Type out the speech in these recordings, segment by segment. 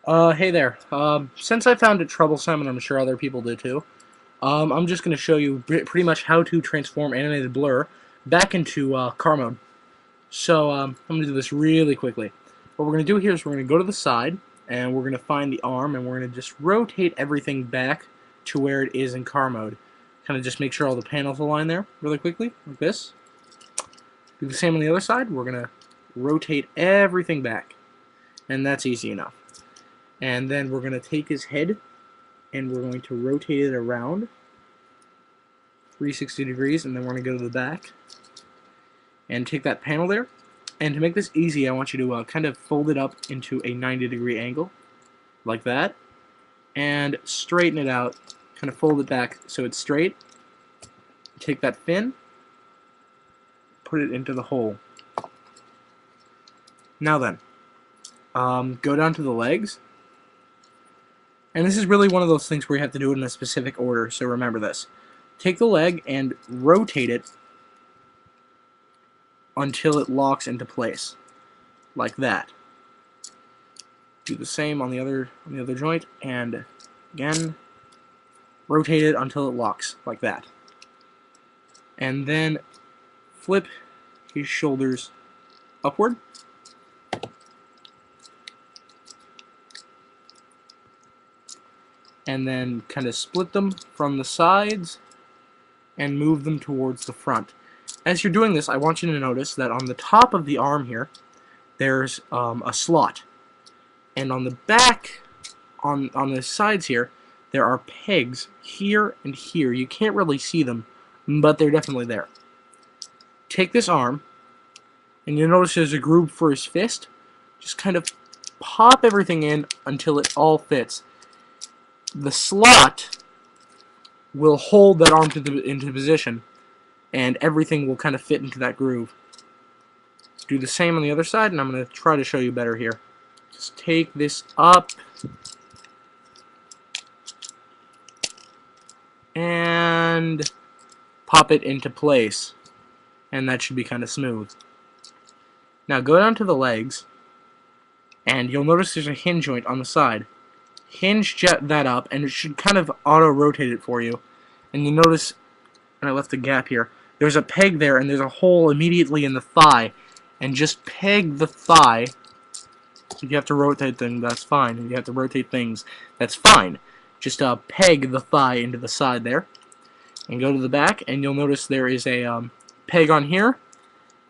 Hey there. Since I found it troublesome, and I'm sure other people did too, I'm just going to show you pretty much how to transform Animated Blur back into car mode. So, I'm going to do this really quickly. What we're going to do here is we're going to go to the side, and we're going to find the arm, and we're going to just rotate everything back to where it is in car mode. Kind of just make sure all the panels align there really quickly, like this. Do the same on the other side. We're going to rotate everything back, and that's easy enough. And then we're going to take his head and we're going to rotate it around 360 degrees, and then we're going to go to the back and take that panel there. And to make this easy, I want you to kind of fold it up into a 90-degree angle like that and straighten it out, kind of fold it back so it's straight. Take that fin, put it into the hole. Now then, go down to the legs. And this is really one of those things where you have to do it in a specific order, so remember this. Take the leg and rotate it until it locks into place, like that. Do the same on the other joint, and again, rotate it until it locks, like that. And then flip his shoulders upward. And then kind of split them from the sides and move them towards the front. As you're doing this, I want you to notice that on the top of the arm here, there's a slot. And on the back, on the sides here, there are pegs here and here. You can't really see them, but they're definitely there. Take this arm, and you'll notice there's a groove for his fist. Just kind of pop everything in until it all fits. The slot will hold that arm into position, and everything will kind of fit into that groove. Do the same on the other side, and I'm going to try to show you better here. Just take this up, and pop it into place, and that should be kind of smooth. Now go down to the legs, and you'll notice there's a hinge joint on the side. Hinge that up, and it should kind of auto-rotate it for you. And you notice, and I left a gap here, there's a peg there, and there's a hole immediately in the thigh. And just peg the thigh. If you have to rotate things, that's fine. If you have to rotate things, that's fine. Just peg the thigh into the side there. And go to the back, and you'll notice there is a peg on here,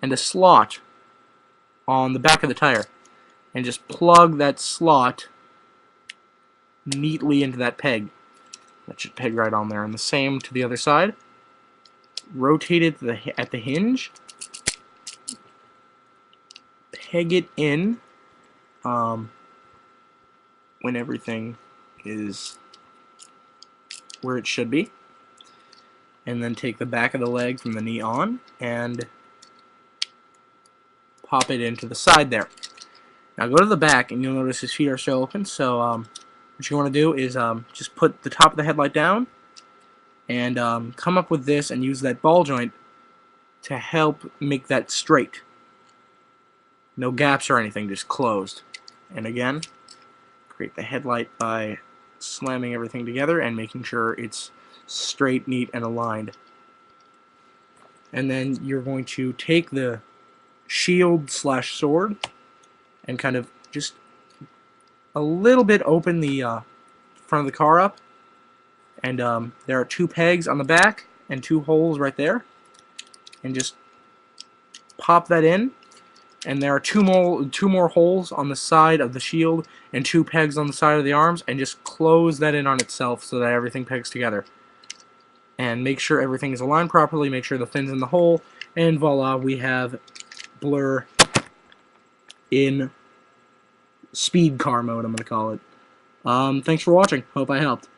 and a slot on the back of the tire. And just plug that slot neatly into that peg. That should peg right on there. And the same to the other side. Rotate it at the hinge. Peg it in when everything is where it should be. And then take the back of the leg from the knee on and pop it into the side there. Now go to the back, and you'll notice his feet are still open, so what you want to do is just put the top of the headlight down and come up with this and use that ball joint to help make that straight. No gaps or anything, just closed. And again, create the headlight by slamming everything together and making sure it's straight, neat, and aligned. And then you're going to take the shield/sword and kind of just a little bit open the front of the car up, and there are 2 pegs on the back and 2 holes right there, and just pop that in, and there are two more holes on the side of the shield and 2 pegs on the side of the arms, and just close that in on itself so that everything pegs together. And make sure everything is aligned properly, make sure the fin's in the hole, and voila, we have Blur in speed car mode, I'm going to call it. Thanks for watching. Hope I helped.